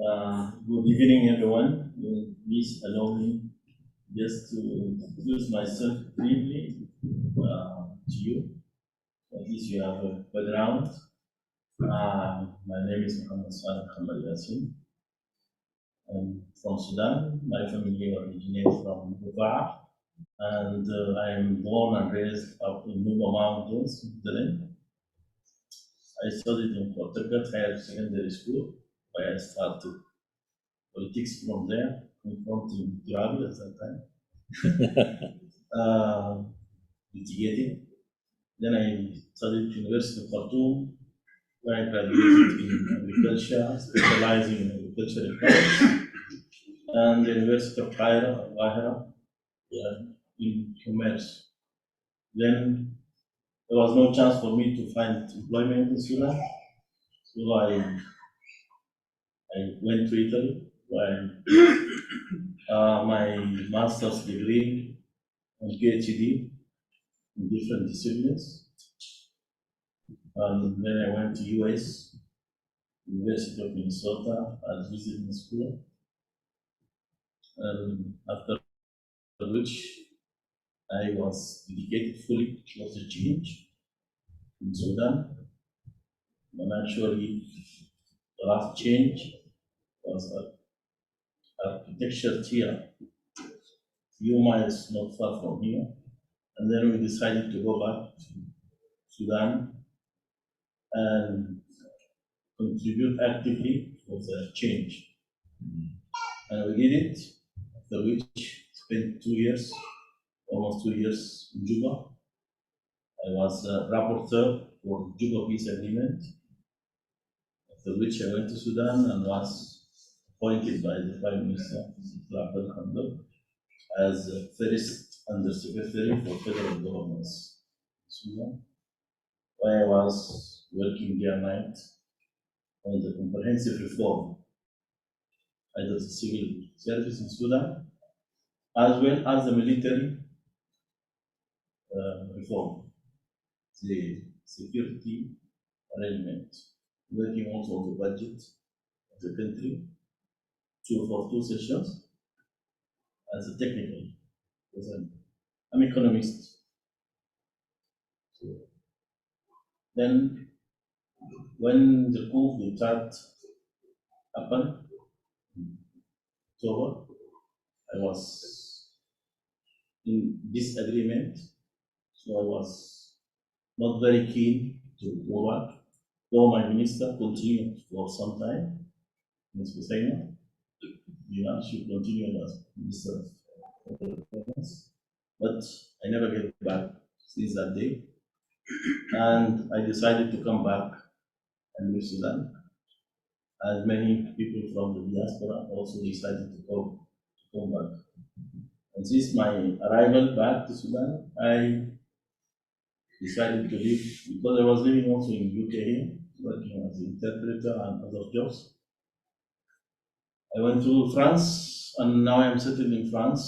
Good evening, everyone. Please allow me just to introduce myself briefly to you. At least you have a background. My name is Muhammed Salih Yasin. I'm from Sudan. My family originates from Bufa, and I am born and raised up in Nuba Mountains, Sudan. I studied in Portugal Higher Secondary School, where I started politics from there, confronting Durable at that time, litigating. Then I studied University of Khartoum, where I graduated in agriculture, specializing in agricultural economics, and the University of Cairo, in commerce. Then there was no chance for me to find employment in Sudan, so I went to Italy, where my master's degree and PhD in different disciplines. And then I went to US, University of Minnesota, as visiting school. And after which I was dedicated fully towards the change in Sudan. And actually, the last change was at architecture here, few miles not far from here. And then we decided to go back to Sudan and contribute actively for the change. And we did it, after which spent 2 years, almost 2 years in Juba. I was a rapporteur for Juba Peace Agreement, after which I went to Sudan and was appointed by the Prime Minister as first Undersecretary for Federal Governance in Sudan, where I was working day and night on the comprehensive reform, either the civil service in Sudan, as well as the military reform, the security arrangement, working also on the budget of the country, for 2 sessions as a technical, because I'm economist. So then, when the coup d'etat happened in October, I was in disagreement, so I was not very keen to go back, though my minister continued for some time, Ms. Hussein. She continued as Minister of Finance, but I never get back since that day. And I decided to come back and live Sudan, as many people from the diaspora also decided to come back. And since my arrival back to Sudan, I decided to live, because I was living also in UK, working as an interpreter and other jobs. I went to France, and now I'm settled in France,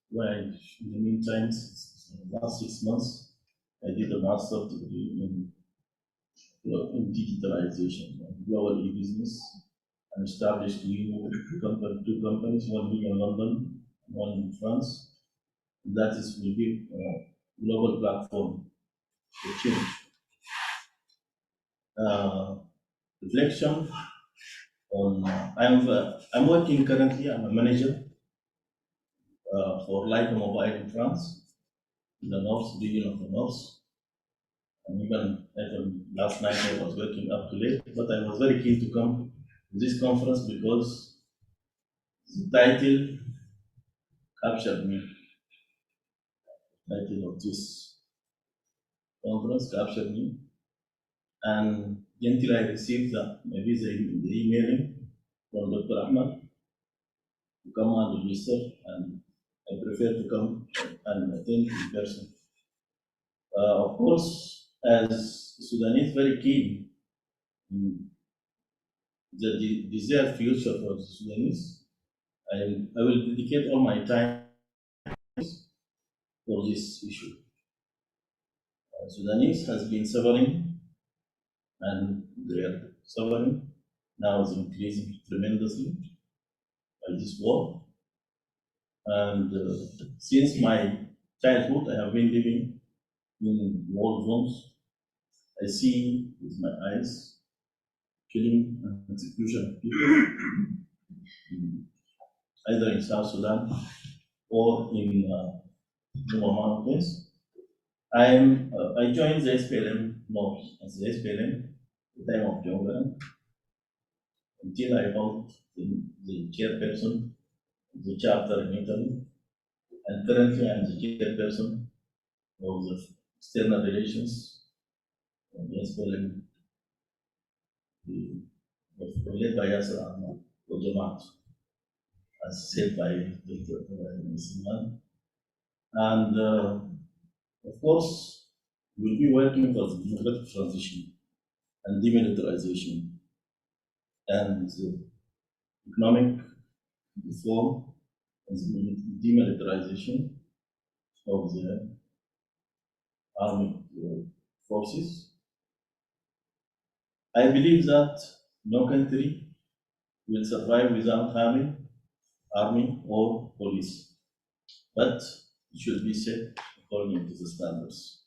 where in the meantime, the last 6 months, I did a master's degree in digitalization and global e-business, and established two companies, one being in London, one in France. And that will be a global platform for change. Reflection on, I'm working currently, I'm a manager for Light Mobile in France, in the north, region of the north. And even last night I was working up to late, but I was very keen to come to this conference because the title captured me. The title of this conference captured me. And until I received the emailing from Dr. Ahmed to come and register, and I prefer to come and attend in person. Of course, as Sudanese, very keen in the desired future for the Sudanese, I will dedicate all my time for this issue. Sudanese has been suffering, and they are suffering now is increasing tremendously by this war. And since my childhood, I have been living in war zones. I see with my eyes killing and execution of people, either in South Sudan or in Mountains. I joined the SPLM North as the SPLM at the time of Jonglei until I held the chairperson of the chapter in Italy, and currently I'm the chairperson of the external relations of the SPLM, led by Yasser Ahmed, or Jamaat, as said by Dr. Siman. And of course, we'll be working for the democratic transition and demilitarization and economic reform and the demilitarization of the army forces. I believe that no country will survive without having army or police, but it should be set according to the standards.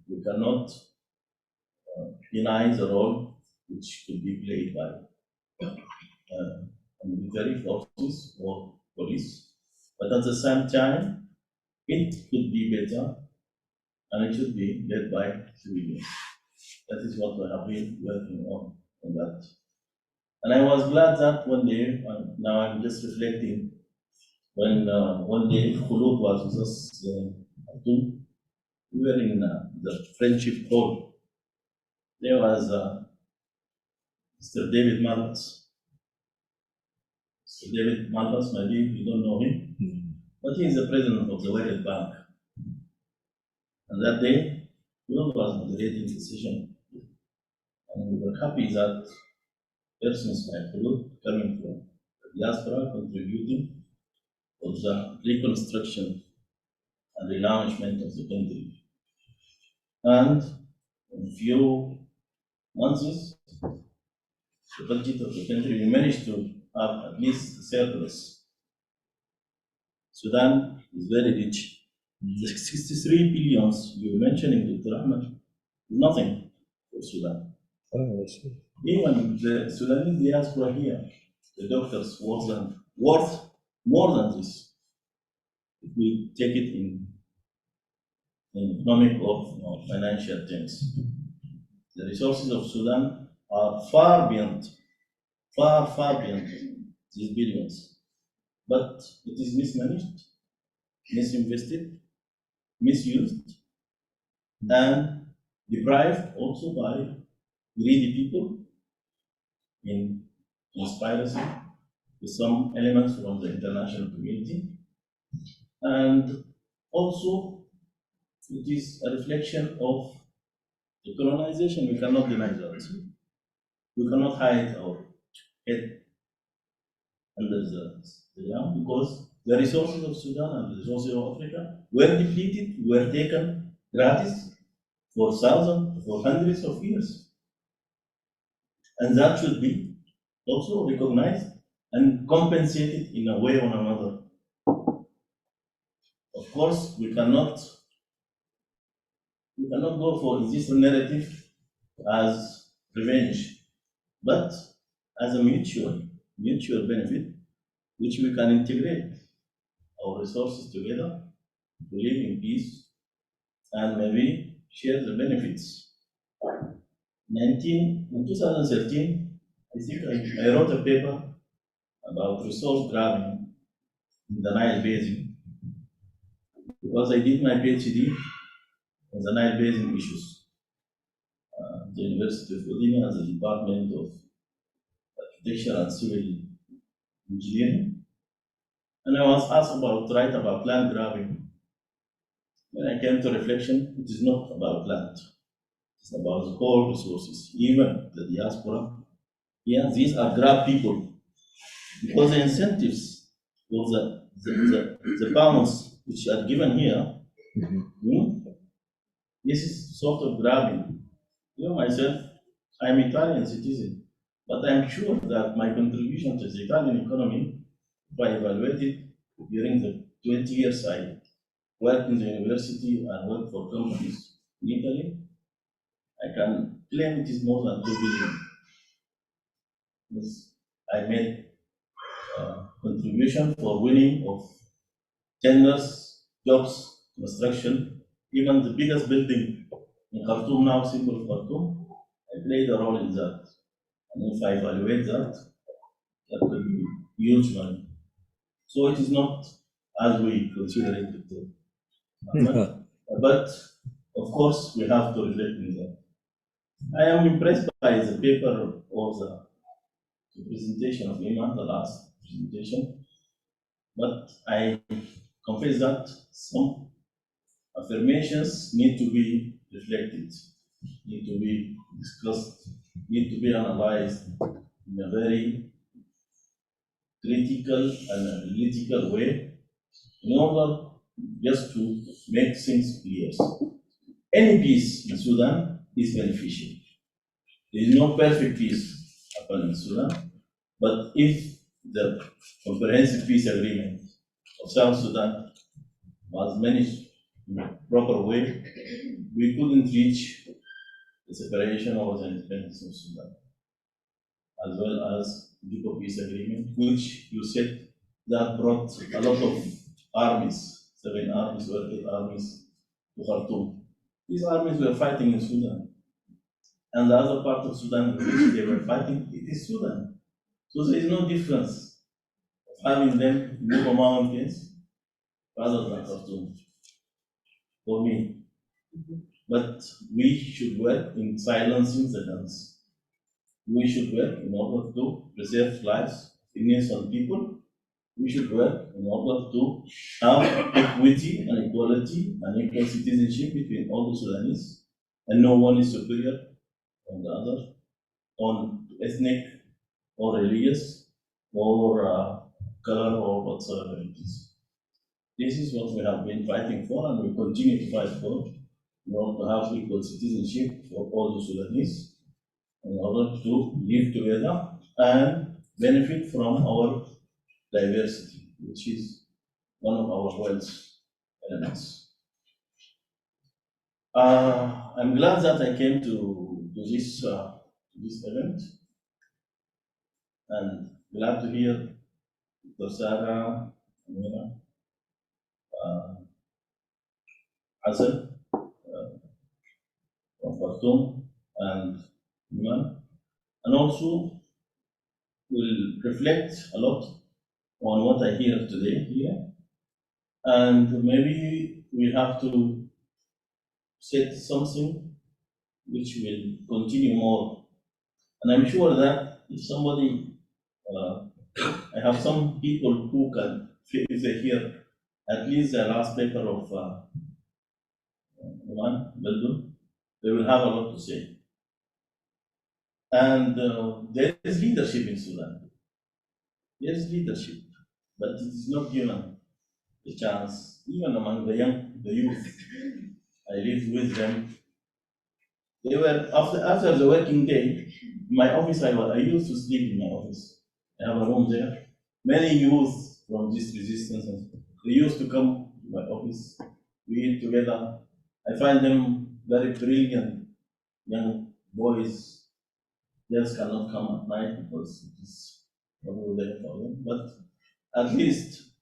We cannot deny the role which could be played by military forces or police, but at the same time, it could be better and it should be led by civilians. That is what we have been working on that. And I was glad that one day, now I'm just reflecting, when one day Khulud was with us in Khartoum, we were in the Friendship Hall. There was Mr. David Malpas. Mr. David Malpas, maybe you don't know him, but he is the president of the World Bank. And that day, Khulud was moderating the session. And we were happy that persons like Khulud coming from the diaspora contributing to the reconstruction and relaunchment of the country. And in a few months, the budget of the country, we managed to have at least a surplus. Sudan is very rich. The 63 billions you were mentioning, Dr. Ahmed, is nothing for Sudan. Oh, I see. Even the Sudanese diaspora here, the doctors worth more than this. If we take it in economic or financial terms. The resources of Sudan are far beyond these billions. But it is mismanaged, misinvested, misused, and deprived also by greedy people in conspiracy with some elements from the international community. And also, it is a reflection of the colonization. We cannot deny that. We cannot hide our head under the ground because the resources of Sudan and the resources of Africa were depleted, were taken gratis for thousands, for hundreds of years. And that should be also recognized and compensated in a way or another. Of course, we cannot go for this narrative as revenge, but as a mutual benefit, which we can integrate our resources together to live in peace and maybe share the benefits. In 2013, I think I wrote a paper about resource grabbing in the Nile Basin because I did my PhD on the Nile Basin issues. The University of Udine as the Department of Architecture and Civil Engineering. And I was asked to write about land grabbing. When I came to reflection, it is not about land. It's about the whole resources, even the diaspora. Yeah, these are grab people. Because the incentives of the pounds which are given here, this is sort of grabbing. You know, myself, I'm Italian citizen. But I'm sure that my contribution to the Italian economy, if I evaluate it during the 20 years I worked in the university and worked for companies in Italy, I can claim it is more than 2 billion. Because I made contribution for winning of tenders, jobs, construction, even the biggest building in Khartoum now, symbol of Khartoum, I played a role in that. And if I evaluate that, that will be huge money. So it is not as we consider it before. But of course, we have to reflect on that. I am impressed by the paper or the presentation of Iman, the last presentation, but I confess that some affirmations need to be reflected, need to be discussed, need to be analyzed in a very critical and analytical way in order just to make things clear. Any peace in Sudan is beneficial. There is no perfect peace happening in Sudan, but if the comprehensive peace agreement of South Sudan was managed in a proper way, we couldn't reach the separation or the independence of Sudan, as well as the peace agreement, which you said that brought a lot of armies, 7 armies or 8 armies to Khartoum. These armies were fighting in Sudan. And the other part of Sudan in which they were fighting, it is Sudan. So there is no difference of having them move over mountains rather than Khartoum, for me. But we should work in silencing the guns. We should work in order to preserve lives of innocent people. We should work in order to have equity and equality and equal citizenship between all the Sudanese, and no one is superior on the other, on ethnic or religious or color or whatsoever it is. This is what we have been fighting for and we continue to fight for in order to have equal citizenship for all the Sudanese, in order to live together and benefit from our diversity, which is one of our wealth elements. I'm glad that I came to this event, and glad to hear Dr. Sarah, Amina, Hassan from Khartoum, and Iman, and also will reflect a lot on what I hear today here, and maybe we have to set something which will continue more. And I'm sure that if somebody, I have some people who can, if they hear at least the last paper of Iman Beldo, they will have a lot to say. And there is leadership in Sudan. There is leadership, but it is not given a chance, even among the youth. I lived with them. They were after the working day. My office, I used to sleep in my office. I have a room there. Many youth from this resistance, they used to come to my office. We eat together. I find them very brilliant young boys. Just cannot come at night because it is probably there for them. But at least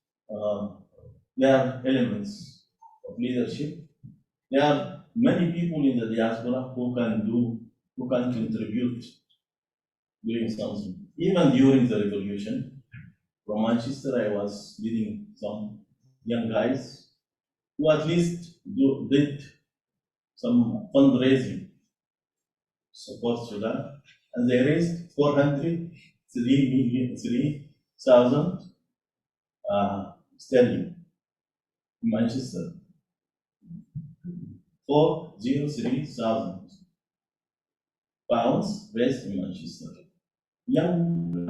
there are elements of leadership. There are many people in the diaspora who can contribute doing something. Even during the revolution, from Manchester, I was leading some young guys who at least did some fundraising support Sudan, and they raised 403,000 sterling in Manchester. 403,000 pounds raised in Manchester. Young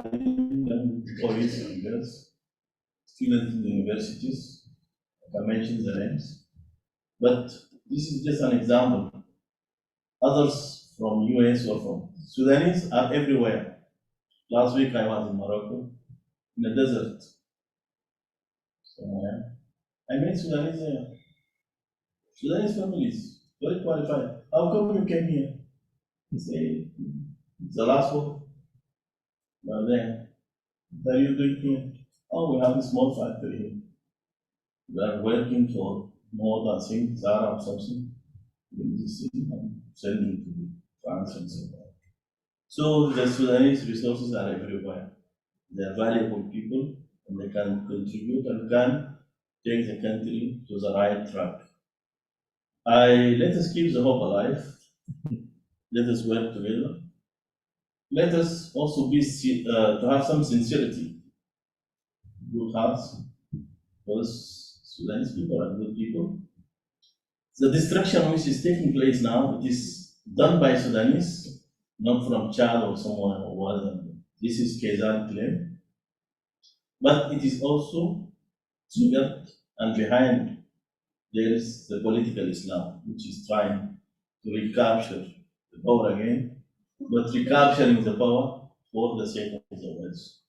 boys and girls, students in the universities, I can mention the names, but this is just an example. Others from US or from Sudanese are everywhere. Last week I was in Morocco, in the desert somewhere. I met Sudanese families, very qualified. How come you came here? They say, it's the last one. Well, then, what are you doing here? Oh, we have a small factory here. We are working for more than Zara or something. In this city and sending to France and so on. So the Sudanese resources are everywhere. They are valuable people and they can contribute and can take the country to the right track. Let us keep the hope alive. Let us work together. Let us also be to have some sincerity, good hearts, because Sudanese people are good people. The destruction which is taking place now, it is done by Sudanese, not from Chad or someone or whatever. This is Kezan claim, but it is also triggered and behind there is the political Islam, which is trying to recapture the power again, but recapturing the power for the sake of the West.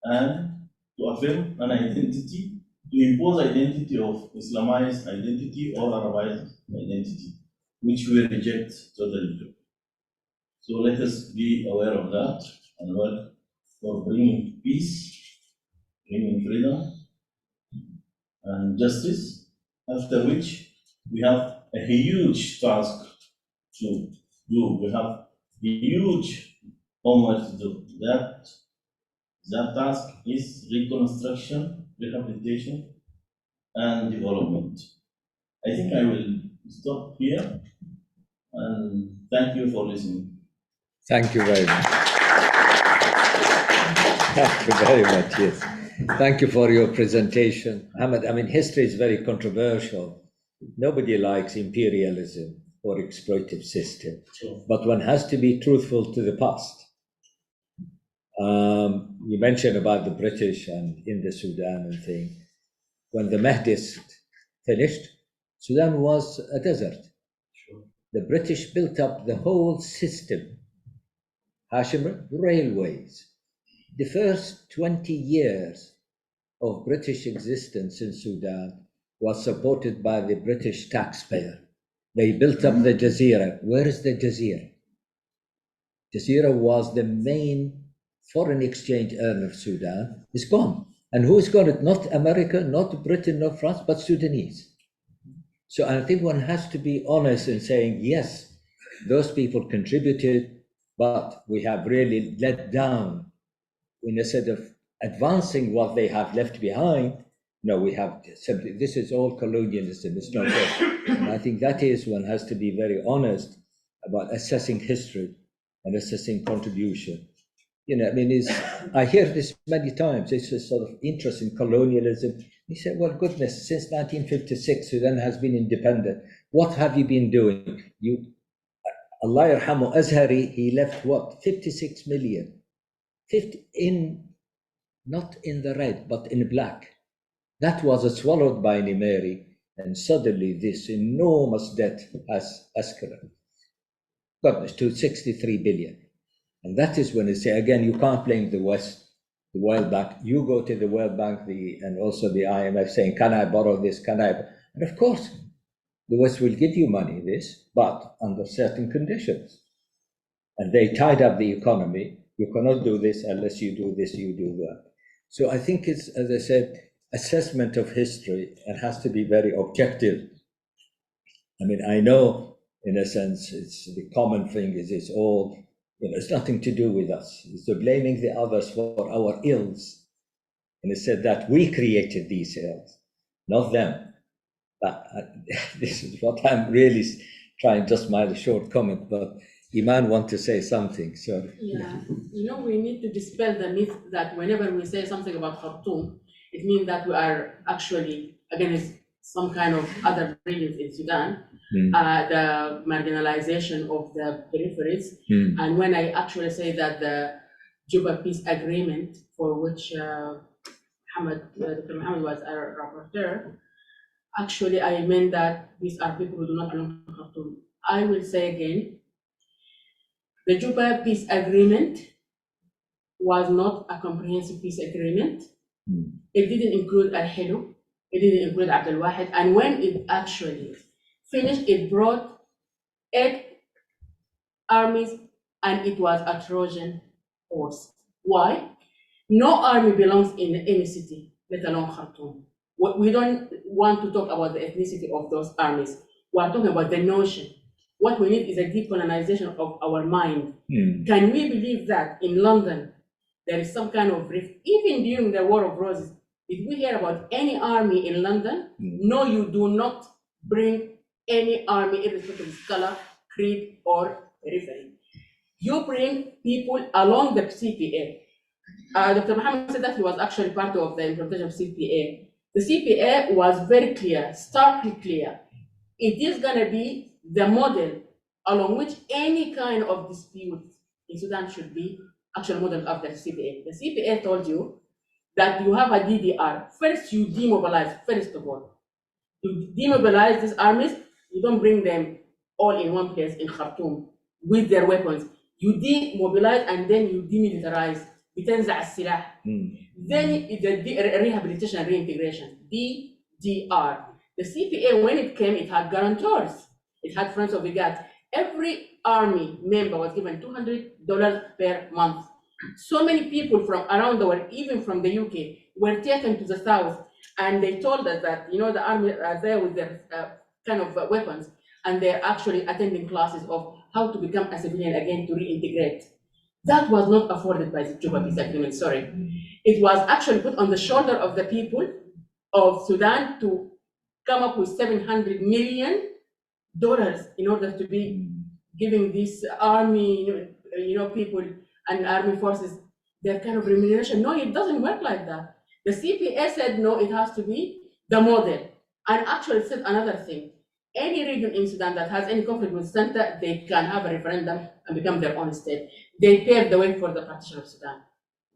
And to affirm an identity, to impose identity of Islamized identity or Arabized identity, which we reject totally. So let us be aware of that and work for bringing peace, bringing freedom and justice, after which we have a huge task to do. We have a huge homework to do. That task is reconstruction, rehabilitation, and development. I think I will stop here and thank you for listening. Thank you very much. Thank you very much, yes. Thank you for your presentation. Ahmed, I mean, history is very controversial. Nobody likes imperialism or exploitive system, but one has to be truthful to the past. You mentioned about the British and in the Sudan and thing. When the Mahdists finished, Sudan was a desert. The British built up the whole system, Hashim, railways. The first 20 years of British existence in Sudan was supported by the British taxpayer. They built up the Jazeera. Where is the Jazeera? Jazeera was the main foreign exchange earner of Sudan. It's gone. And who's got it? Not America, not Britain, not France, but Sudanese. So I think one has to be honest in saying, yes, those people contributed, but we have really let down instead of advancing what they have left behind. No, we have simply, this is all colonialism. It's not good. And I think that is, one has to be very honest about assessing history and assessing contribution. You know, I mean, I hear this many times, it's a sort of interest in colonialism. He said, well, goodness, since 1956, Sudan has been independent. What have you been doing? Allah yarhamu Azhari, he left what? 56 million. 50 not in the red, but in black. That was swallowed by Nimeri, and suddenly this enormous debt has escalated. Goodness, to 63 billion. And that is when they say, again, you can't blame the West, the World Bank. You go to the World Bank and also the IMF saying, can I borrow this? Can I? And of course, the West will give you money, but under certain conditions. And they tied up the economy. You cannot do this unless you do this, you do that. So I think it's, as I said, assessment of history, it has to be very objective. I mean, I know in a sense, it's the common thing is it's all, it's nothing to do with us. It's blaming the others for our ills. And it said that we created these ills, not them. But this is what I'm really trying, just my short comment, but Iman want to say something, so. Yeah, we need to dispel the myth that whenever we say something about Khartoum, it means that we are actually against some kind of other regions in Sudan, the marginalization of the peripheries. And when I actually say that the Juba Peace Agreement, for which Dr. Muhammad was our rapporteur, actually I meant that these are people who do not belong to Khartoum. I will say again, the Juba Peace Agreement was not a comprehensive peace agreement. It didn't include Al-Helu, it didn't include Abdul Wahid, and when it actually finished, it brought 8 armies, and it was a Trojan horse. Why? No army belongs in any city, let alone Khartoum. We don't want to talk about the ethnicity of those armies. We are talking about the notion. What we need is a decolonization of our mind. Can we believe that in London there is some kind of rift? Even during the War of Roses, did we hear about any army in London? No, you do not bring any army, irrespective of color, creed, or periphery. You bring people along the CPA. Dr. Muhammad said that he was actually part of the implementation of CPA. The CPA was very clear, starkly clear. It is going to be the model along which any kind of dispute in Sudan should be actually modeled after the CPA. The CPA told you that you have a DDR. First, you demobilize, first of all. You demobilize these armies, you don't bring them all in one place in Khartoum with their weapons. You demobilize and then you demilitarize. بتنزع السلاح. Then the rehabilitation and reintegration, DDR. The CPA, when it came, it had guarantors. It had friends of the guards. Every army member was given $200 per month. So many people from around the world, even from the UK, were taken to the south, and they told us that, you know, the army are there with their kind of weapons, and they're actually attending classes of how to become a civilian again to reintegrate. That was not afforded by the Juba Peace Agreement, sorry. It was actually put on the shoulder of the people of Sudan to come up with $700 million in order to be giving this army, people and army forces their kind of remuneration. No, it doesn't work like that. The CPA said, no, it has to be the model. And actually said another thing. Any region in Sudan that has any conflict with the center, they can have a referendum and become their own state. They paved the way for the partition of Sudan.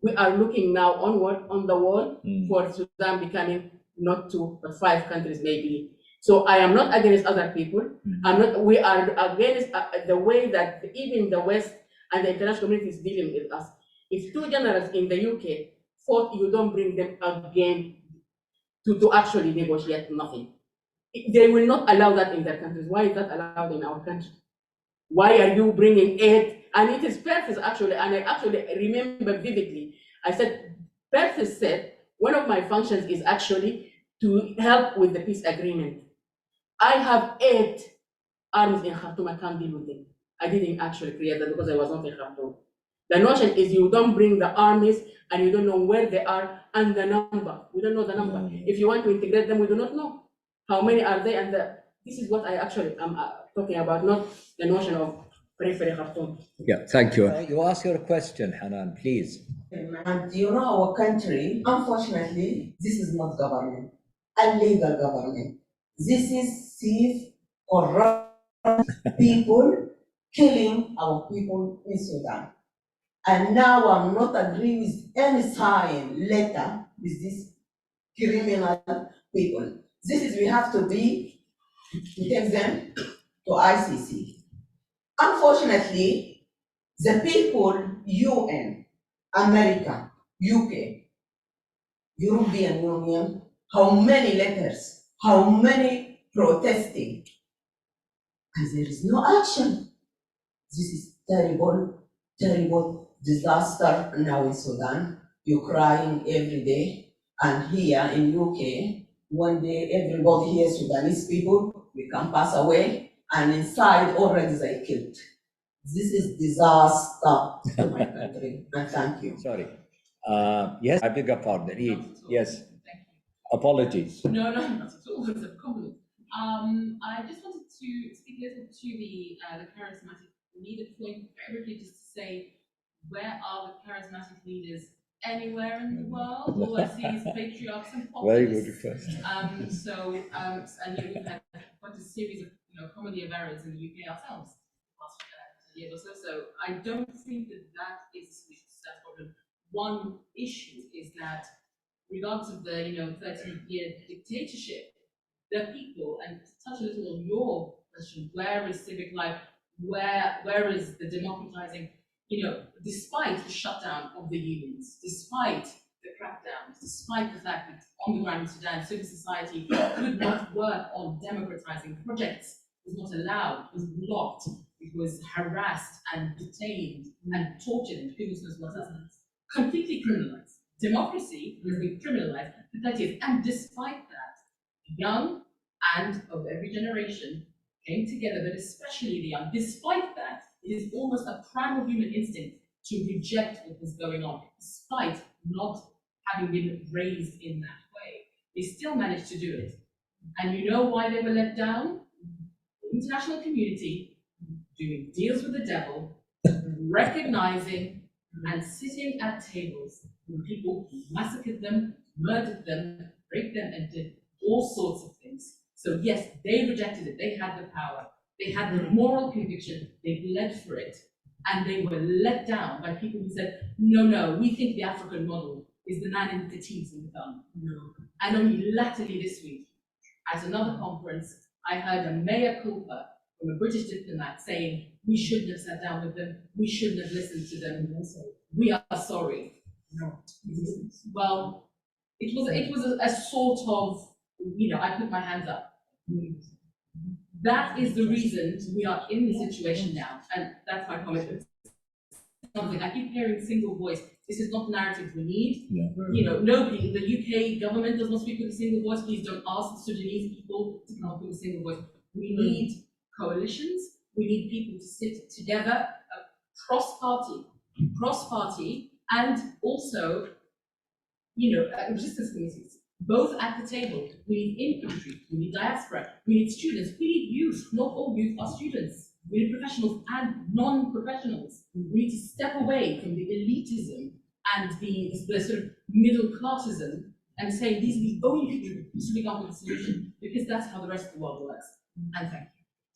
We are looking now onward on the wall for Sudan becoming not 2 but 5 countries maybe. So I am not against other people. We are against the way that even the West and the international community is dealing with us. If 2 generals in the UK fought, you don't bring them again to actually negotiate nothing. They will not allow that in their countries. Why is that allowed in our country? Why are you bringing aid? And it is Perthes actually, and I actually remember vividly. I said, Perthes said, one of my functions is actually to help with the peace agreement. I have 8 armies in Khartoum, I can't deal with them. I didn't actually create that because I was not in Khartoum. The notion is you don't bring the armies and you don't know where they are and the number. We don't know the number. If you want to integrate them, we do not know. How many are they? And this is what I actually am talking about, not the notion of periphery Khartoum. Yeah, thank you. You ask your question, Hanan, please. And you know, our country, unfortunately, this is not government, illegal government. This is thief, corrupt people killing our people in Sudan. And now I'm not agreeing with any sign letter with these criminal people. This is, we have to take them to ICC. Unfortunately, the people, UN, America, UK, European Union, how many letters, how many protesting, and there is no action. This is terrible, terrible disaster now in Sudan. You're crying every day, and here in UK, one day everybody here, Sudanese people, we can pass away, and inside already they killed. This is disaster to my country, and thank you. Sorry. Yes, I beg your pardon. Yes. Apologies. No, not at all. It's a compliment. I just wanted to speak a little to the charismatic leader point very briefly, just to say, where are the charismatic leaders anywhere in the world? All I see is patriarchs and populists. Very good request. And we've had quite a series of comedy of errors in the UK ourselves the past years or so. So I don't think that is a solution to that problem. One issue is that, regardless of the 30-year dictatorship, the people, and to touch a little on your question, where is civic life? Where is the democratizing? despite the shutdown of the unions, despite the crackdowns, despite the fact that on the ground in Sudan, civil society could not work on democratizing projects, was not allowed, was blocked, it was harassed and detained and tortured, and goodness knows what else, completely criminalized. Democracy has been criminalized for 30 years, and despite that, young and of every generation came together, but especially the young. Despite that, it is almost a primal human instinct to reject what was going on, despite not having been raised in that way. They still managed to do it. And you know why they were let down? The international community doing deals with the devil, recognizing and sitting at tables with people who massacred them, murdered them, raped them, and did all sorts of things. So yes, they rejected it. They had the power. They had the moral conviction. They bled for it. And they were let down by people who said, no, we think the African model is the man in the teens and the gun. No. And only latterly this week, at another conference, I heard a mea culpa from a British diplomat saying, we shouldn't have sat down with them, we shouldn't have listened to them, we are sorry. No. Well, it was a sort of, I put my hands up. That is the reason we are in the situation now, and that's my comment. Something I keep hearing single voice. This is not the narrative we need. Yeah. Nobody, the UK government does not speak with a single voice. Please don't ask the Sudanese people to come up with a single voice. We need coalitions. We need people to sit together, cross-party, and also, resistance committees. Both at the table. We need infantry, we need diaspora, we need students, we need youth. Not all youth are students. We need professionals and non-professionals. We need to step away from the elitism and the sort of middle classism and say these are the only people who speak up with a solution, because that's how the rest of the world works. And thank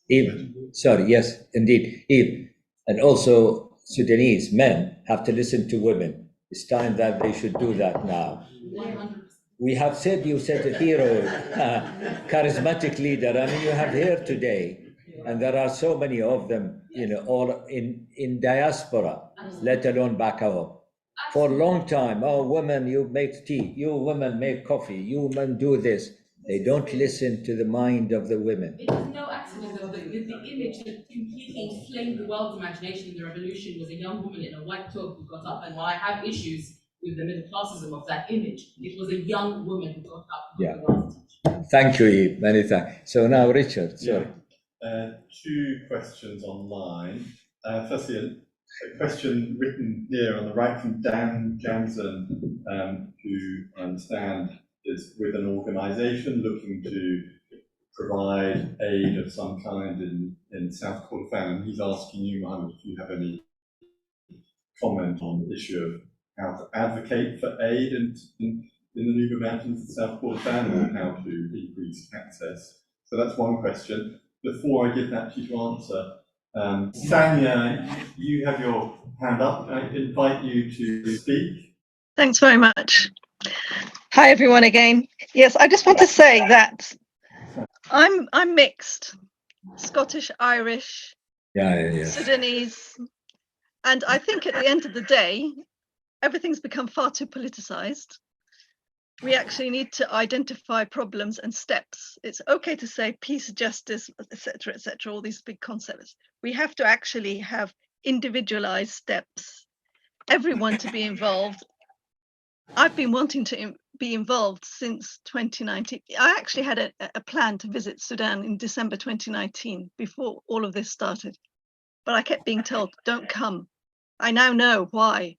you. Eve, sorry, yes, indeed, Eve. And also Sudanese men have to listen to women. It's time that they should do that now. 100%. We have said, you said a hero, charismatic leader. I mean, you have here today, and there are so many of them, all in diaspora, let alone back home. For a long time, oh, women, you make tea, you women make coffee, you men do this. They don't listen to the mind of the women. It is no accident, though, that the image that completely inflamed the world's imagination in the revolution was a young woman in a white cloak who got up, and while I have issues with the middle classism of that image, it was a young woman who got up. Yeah. Thank you, Eve. Many thanks. So now, Richard, sorry. Yeah. Two questions online. Firstly, a question written here on the right from Dan Jansen, who I understand is with an organisation looking to provide aid of some kind in South Kordofan. He's asking you, Muhammed, if you have any comment on the issue of how to advocate for aid in the Nuba Mountains in South Kordofan, or how to increase access. So that's one question. Before I give that to you to answer, Sanya, you have your hand up. I invite you to speak. Thanks very much. Hi everyone again. Yes, I just want to say that I'm mixed, Scottish, Irish, Sudanese, and I think at the end of the day, everything's become far too politicized. We actually need to identify problems and steps. It's okay to say peace, justice, etc., all these big concepts. We have to actually have individualized steps, everyone to be involved. I've been wanting to be involved since 2019. I actually had a plan to visit Sudan in December 2019, before all of this started. But I kept being told, don't come. I now know why.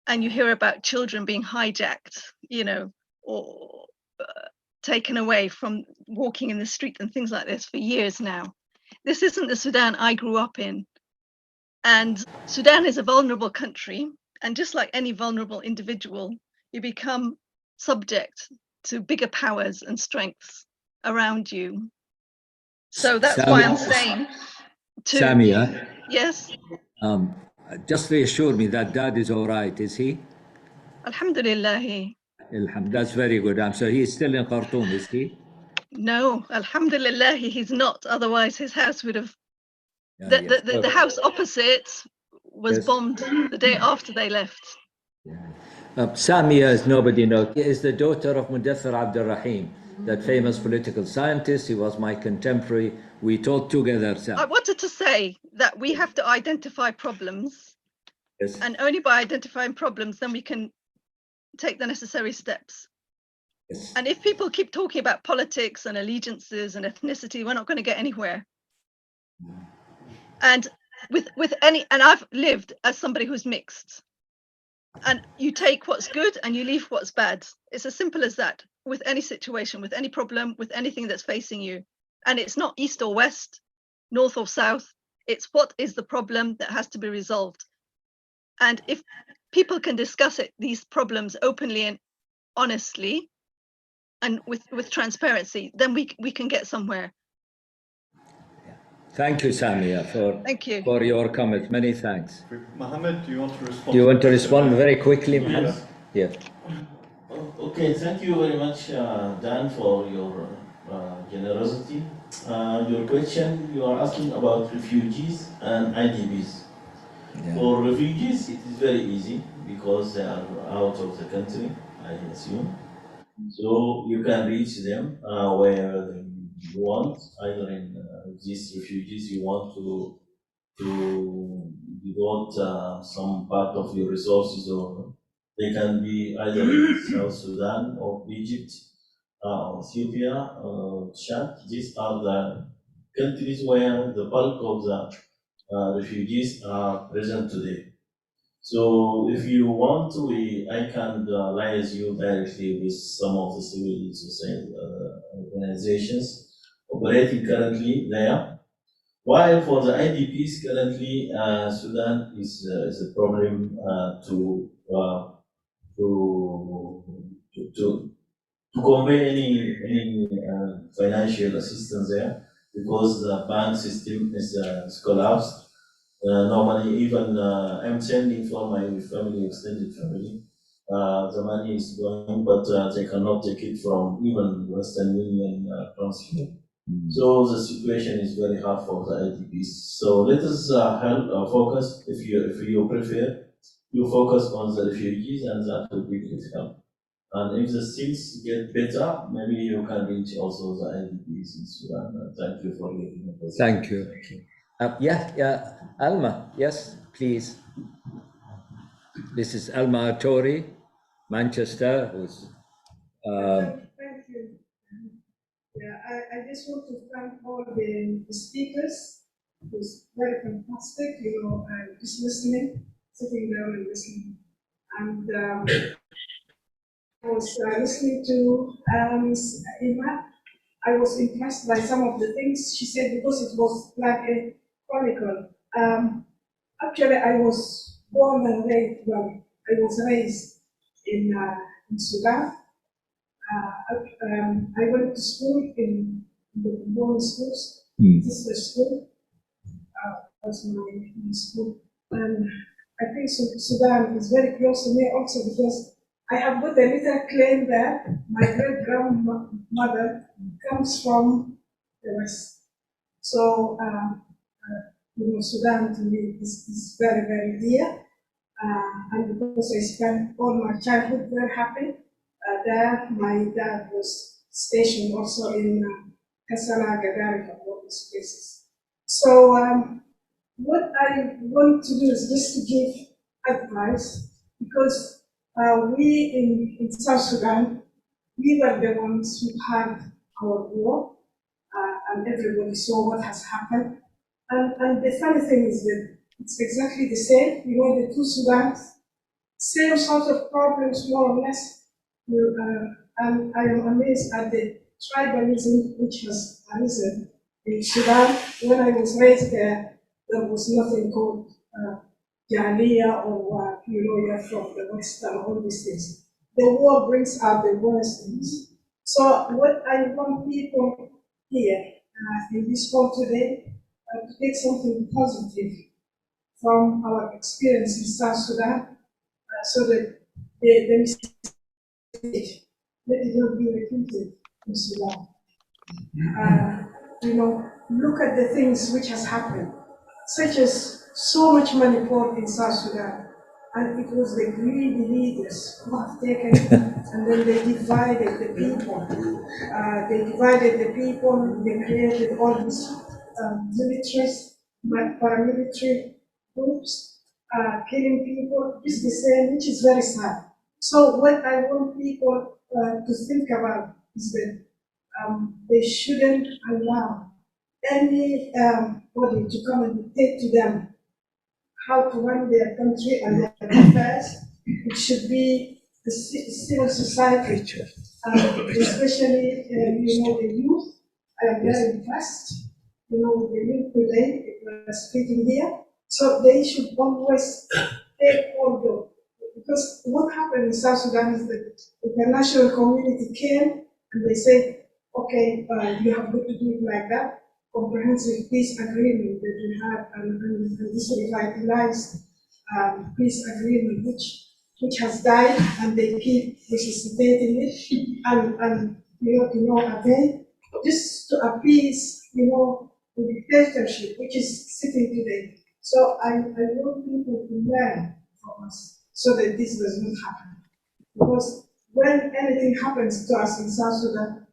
And you hear about children being hijacked, or taken away from walking in the street and things like this for years now. This isn't the Sudan I grew up in. And Sudan is a vulnerable country. And just like any vulnerable individual, you become subject to bigger powers and strengths around you. So that's why I'm saying to... Samia. Yes? Just reassure me that Dad is all right, is he? Alhamdulillah. That's very good. I'm sorry, he's still in Khartoum, is he? No, Alhamdulillah, he's not. Otherwise, his house would have... The house opposite was bombed the day after they left. Samia, as nobody knows, is the daughter of Mudathir Abdul Rahim, that famous political scientist. He was my contemporary. We taught together. I wanted to say that we have to identify problems. Yes. And only by identifying problems, then we can take the necessary steps. Yes. And if people keep talking about politics and allegiances and ethnicity, we're not going to get anywhere. And and I've lived as somebody who's mixed. And you take what's good and you leave what's bad. It's as simple as that, with any situation, with any problem, with anything that's facing you. And it's not east or west, north or south. It's what is the problem that has to be resolved. And if people can discuss these problems openly and honestly, and with transparency, then we can get somewhere. Thank you, Samia, for your comments. Many thanks. Mohammed, do you want to respond? Do you want to respond very quickly, Mohammed? Yes. Yeah. Okay, thank you very much, Dan, for your generosity. Your question, you are asking about refugees and IDPs. Yeah. For refugees, it is very easy because they are out of the country, I assume. So you can reach them where they want, either in these refugees you want to devote some part of your resources, or they can be either in South Sudan or Egypt, Ethiopia, Chad. These are the countries where the bulk of the refugees are present today. So if you want to, I can liaise you directly with some of the civil society organizations operating currently there. While for the IDPs currently, Sudan is a problem to convey any financial assistance there, because the bank system is collapsed. Normally, even I'm sending for my family, extended family. The money is going, but they cannot take it from even Western Union transfer. So the situation is very hard for the IDPs. So let us help focus, if you prefer, you focus on the refugees, and that will be great help. And if the things get better, maybe you can reach also the IDPs in Sudan. Thank you for your input. Thank you. Yeah, Alma, yes, please. This is Alma Ettore, Manchester. Thank you. Yeah, I just want to thank all the speakers. It was very fantastic, just listening, sitting down and listening. And I was listening to Ms. Ahmed. I was impressed by some of the things she said, because it was like a chronicle. Actually, I was born and raised, I was raised in Sudan. I went to school in the boarding schools. This is school. That's my school. And I think Sudan is very close to me also, because I have got a little claim that my great-grandmother comes from the West. So, Sudan to me is very, very dear. And because I spent all my childhood very happy there, my dad was stationed also in Kassala, Gadari, and all these places. So, what I want to do is just to give advice, because we in South Sudan, we were the ones who had our war, and everybody saw what has happened. And the funny thing is that it's exactly the same. The two Sudans, same sort of problems, more or less. And I am amazed at the tribalism which has arisen in Sudan. When I was raised there, there was nothing called Jahiliya or you're from the West and all these things. The war brings out the worst things. So what I want people here in this hall today to take something positive from our experience in South Sudan, so that the mistake, let it not be repeated in Sudan. Look at the things which has happened, such as so much money poured in South Sudan. And it was the greedy leaders who have taken it, and then they divided the people. They created all these militaries, paramilitary groups, killing people. It's the same, which is very sad. So what I want people to think about is that they shouldn't allow any body to come and dictate to them how to run their country and their affairs. It should be the civil society, especially the youth. I am very impressed, with the youth today, speaking here. So they should always take order, because what happened in South Sudan is that the international community came and they said, okay, you have got to do it like that. Comprehensive peace agreement that we had, and this revitalized peace agreement, which has died, and they keep resuscitating it, and to no avail, just to appease, the dictatorship which is sitting today. So I want people to learn from us so that this does not happen. Because when anything happens to us in South Sudan,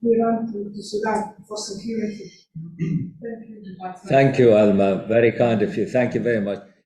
we run to Sudan for security. Thank you. Thank you, Alma. Very kind of you. Thank you very much.